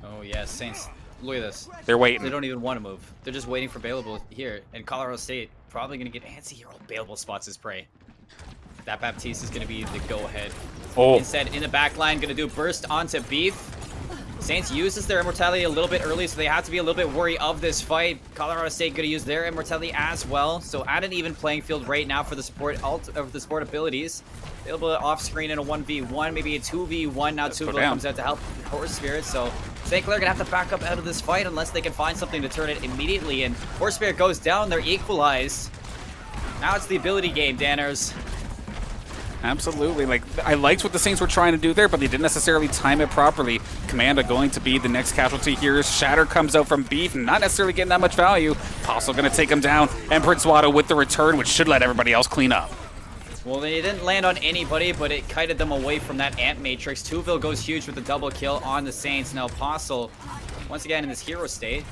Oh yes, Saints, look at this. They're waiting. They don't even want to move. They're just waiting for bailable here, and Colorado State probably going to get anti-hero bailable spots as prey. That Baptiste is going to be the go-ahead. Oh. Instead, in the back line, going to do burst onto Beef. Saints uses their immortality a little bit early, so they have to be a little bit worried of this fight. Colorado State going to use their immortality as well, so at an even playing field right now for the support abilities. Available off screen in a 1v1, maybe a 2v1. Now Tuval comes out to help Horse Spirit, so St. Clair gonna have to back up out of this fight unless they can find something to turn it immediately. And Horse Spirit goes down, they're equalized. Now it's the ability game, Danners. Absolutely. Like, I liked what the Saints were trying to do there, but they didn't necessarily time it properly. Commanda going to be the next casualty here. Shatter comes out from Beef, not necessarily getting that much value. Apostle going to take him down, and Prince Wado with the return, which should let everybody else clean up. Well, they didn't land on anybody, but it kited them away from that Ant Matrix. Tuville goes huge with the double kill on the Saints. Now Apostle, once again in this hero state,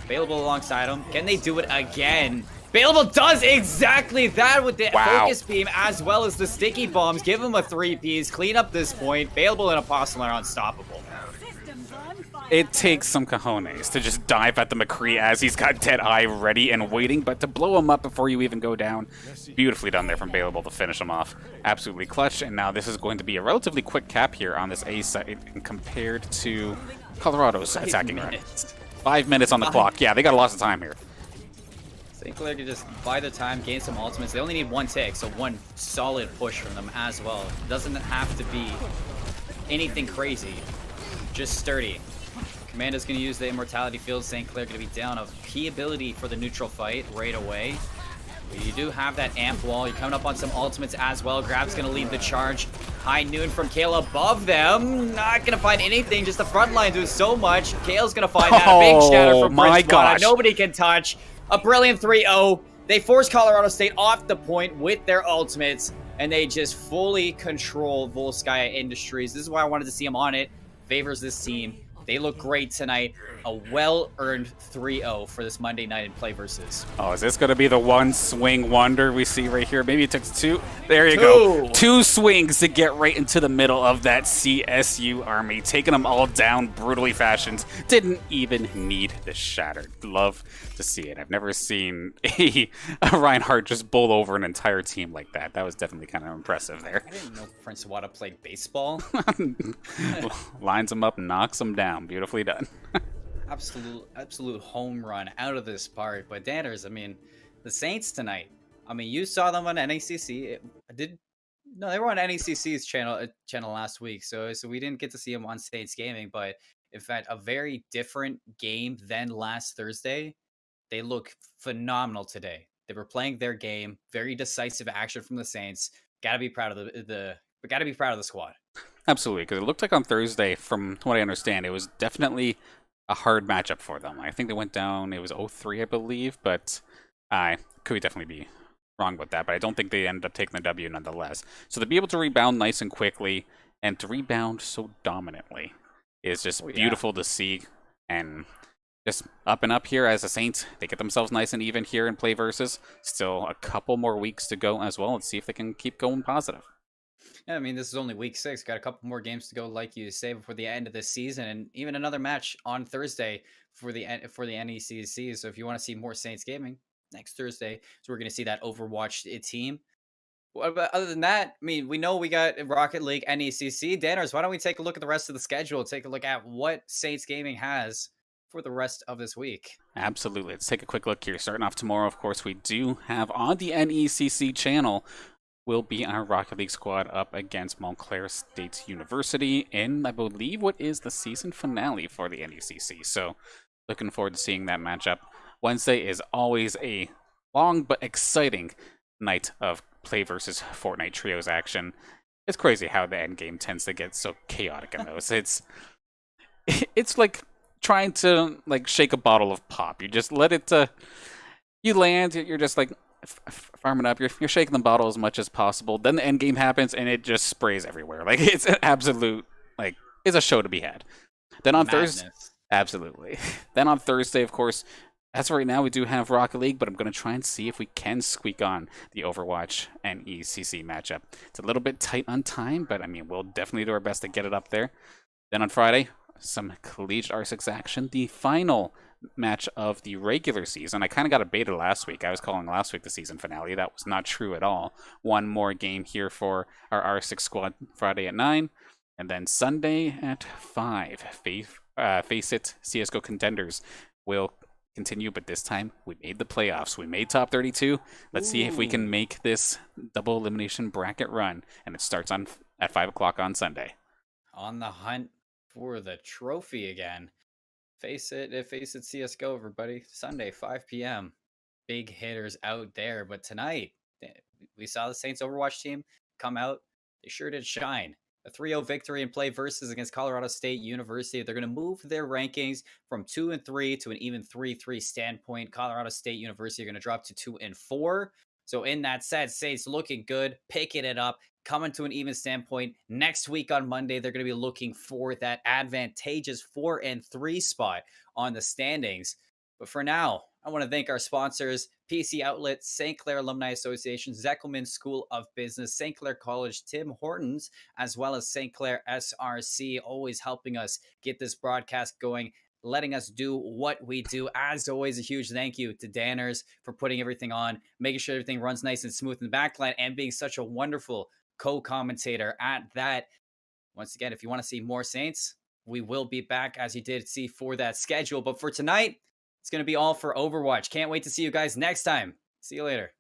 available alongside him. Can they do it again? Available does exactly that with the focus beam as well as the sticky bombs. Give him a 3-piece, clean up this point. Available and Apostle are unstoppable. It takes some cojones to just dive at the McCree as he's got Deadeye ready and waiting, but to blow him up before you even go down, beautifully done there from Bailable to finish him off. Absolutely clutch, and now this is going to be a relatively quick cap here on this A side compared to Colorado's attacking run. 5 minutes on the clock. Yeah, they got a lot of time here. St. Clair can just buy the time, gain some ultimates. They only need one tick, so one solid push from them as well. It doesn't have to be anything crazy, just sturdy. Comanda's going to use the Immortality Field. St. Clair going to be down a key ability for the neutral fight right away. But you do have that amp wall. You're coming up on some ultimates as well. Grab's going to lead the charge. High noon from Kale above them. Not going to find anything. Just the front line doing so much. Kale's going to find that. A big shatter from Prince Wada. Nobody can touch. A brilliant 3-0. They force Colorado State off the point with their ultimates. And they just fully control Volskaya Industries. This is why I wanted to see them on it. Favors this team. They look great tonight. A well-earned 3-0 for this Monday night in PlayVS. Oh, is this going to be the one swing wonder we see right here? Maybe it took two. There you go. 2 swings to get right into the middle of that CSU army, taking them all down brutally fashioned. Didn't even need the shatter. Love to see it. I've never seen a Reinhardt just bowl over an entire team like that. That was definitely kind of impressive there. I didn't know Prince Wada played baseball. Lines him up, knocks him down. Beautifully done. Absolute home run out of this part. But Danners, I mean, the Saints tonight. I mean, you saw them on NACC. No, they were on NACC's channel last week. So we didn't get to see them on Saints Gaming. But in fact, a very different game than last Thursday. They look phenomenal today. They were playing their game. Very decisive action from the Saints. Gotta be proud of gotta be proud of the squad. Absolutely, because it looked like on Thursday, from what I understand, it was definitely a hard matchup for them. I think they went down, it was 0-3, I believe, but I could definitely be wrong about that, but I don't think they ended up taking the W nonetheless. So to be able to rebound nice and quickly, and to rebound so dominantly, is just beautiful to see, and just up and up here as a Saint. They get themselves nice and even here in PlayVS. Still a couple more weeks to go as well. Let's see if they can keep going positive. Yeah, I mean, this is only week 6. Got a couple more games to go, like you say, before the end of this season, and even another match on Thursday for the NECC. So if you want to see more Saints gaming next Thursday, so we're going to see that Overwatch team. But other than that, I mean, we know we got Rocket League, NECC. Danners, why don't we take a look at the rest of the schedule? Take a look at what Saints gaming has for the rest of this week. Absolutely. Let's take a quick look here. Starting off tomorrow, of course, we do have on the NECC channel will be our Rocket League squad up against Montclair State University in, I believe, what is the season finale for the NECC. So looking forward to seeing that matchup. Wednesday is always a long but exciting night of PlayVS Fortnite Trios action. It's crazy how the end game tends to get so chaotic in those. It's like trying to shake a bottle of pop. You just let it you land, you're just like farming up, you're shaking the bottle as much as possible, then the end game happens and it just sprays everywhere. Like, it's an absolute, it's a show to be had. Then on Thursday, absolutely. Then on Thursday, of course, as of right now, we do have Rocket League, but I'm going to try and see if we can squeak on the Overwatch and ECC matchup. It's a little bit tight on time, but I mean, we'll definitely do our best to get it up there. Then on Friday, some Collegiate R6 action, the final match of the regular season. I kind of got a beta last week. I was calling last week the season finale. That was not true at all. One more game here for our R6 squad Friday at 9. And then Sunday at 5. Face It CSGO Contenders will continue, but this time we made the playoffs. We made top 32. Let's see if we can make this double elimination bracket run. And it starts at 5 o'clock on Sunday. On the hunt for the trophy again. Face it CSGO, everybody. Sunday, 5 p.m. Big hitters out there. But tonight, we saw the Saints Overwatch team come out, they sure did shine. A 3-0 victory in play versus against Colorado State University. They're going to move their rankings from 2-3 to an even 3-3 standpoint. Colorado State University are going to drop to 2-4. So in that set, Saints looking good, picking it up, coming to an even standpoint. Next week on Monday, they're going to be looking for that advantageous 4-3 spot on the standings. But for now, I want to thank our sponsors, PC Outlet, St. Clair Alumni Association, Zeckelman School of Business, St. Clair College, Tim Hortons, as well as St. Clair SRC, always helping us get this broadcast going, letting us do what we do. As always, a huge thank you to Danners for putting everything on, making sure everything runs nice and smooth in the backline, and being such a wonderful co-commentator at that. Once again, if you want to see more Saints, we will be back, as you did see, for that schedule. But for tonight, it's going to be all for Overwatch. Can't wait to see you guys next time. See you later.